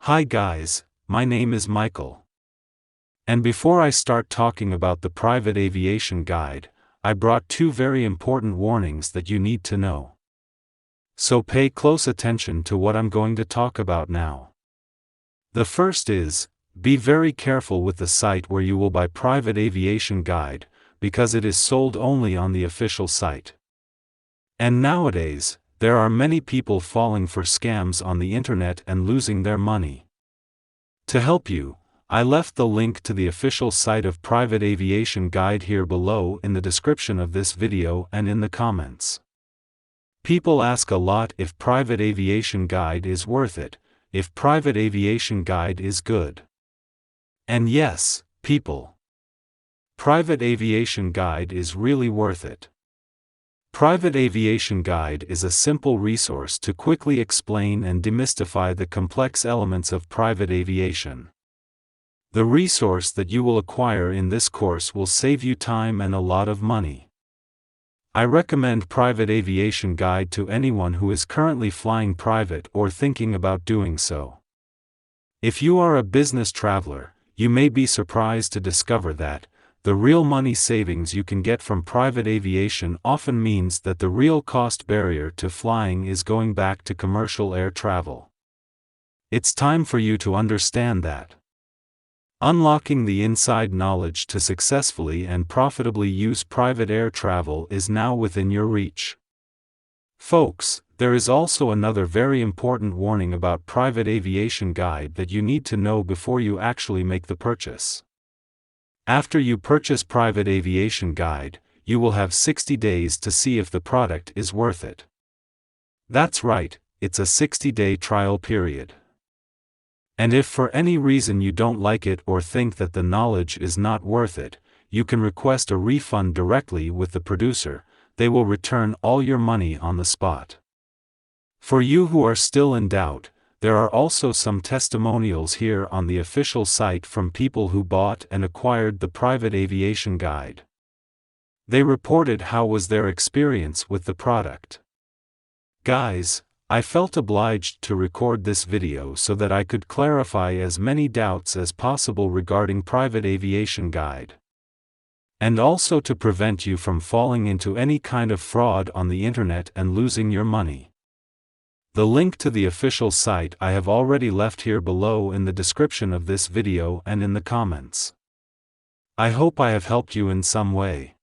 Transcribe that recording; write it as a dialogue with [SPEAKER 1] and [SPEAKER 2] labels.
[SPEAKER 1] Hi guys, my name is Michael. And before I start talking about the private aviation guide, I brought two very important warnings that you need to know. So pay close attention to what I'm going to talk about now. The first is, be very careful with the site where you will buy private aviation guide, because it is sold only on the official site. And nowadays, there are many people falling for scams on the internet and losing their money. To help you, I left the link to the official site of Private Aviation Guide here below in the description of this video and in the comments. People ask a lot if Private Aviation Guide is worth it, if Private Aviation Guide is good. And yes, people. Private Aviation Guide is really worth it. Private Aviation Guide is a simple resource to quickly explain and demystify the complex elements of private aviation. The resource that you will acquire in this course will save you time and a lot of money. I recommend Private Aviation Guide to anyone who is currently flying private or thinking about doing so. If you are a business traveler, you may be surprised to discover that the real money savings you can get from private aviation often means that the real cost barrier to flying is going back to commercial air travel. It's time for you to understand that. Unlocking the inside knowledge to successfully and profitably use private air travel is now within your reach. Folks, there is also another very important warning about Private Aviation Guide that you need to know before you actually make the purchase. After you purchase Private Aviation Guide, you will have 60 days to see if the product is worth it. That's right, it's a 60-day trial period. And if for any reason you don't like it or think that the knowledge is not worth it, you can request a refund directly with the producer. They will return all your money on the spot. For you who are still in doubt, there are also some testimonials here on the official site from people who bought and acquired the Private Aviation Guide. They reported how was their experience with the product. Guys, I felt obliged to record this video so that I could clarify as many doubts as possible regarding Private Aviation Guide. And also to prevent you from falling into any kind of fraud on the internet and losing your money. The link to the official site I have already left here below in the description of this video and in the comments. I hope I have helped you in some way.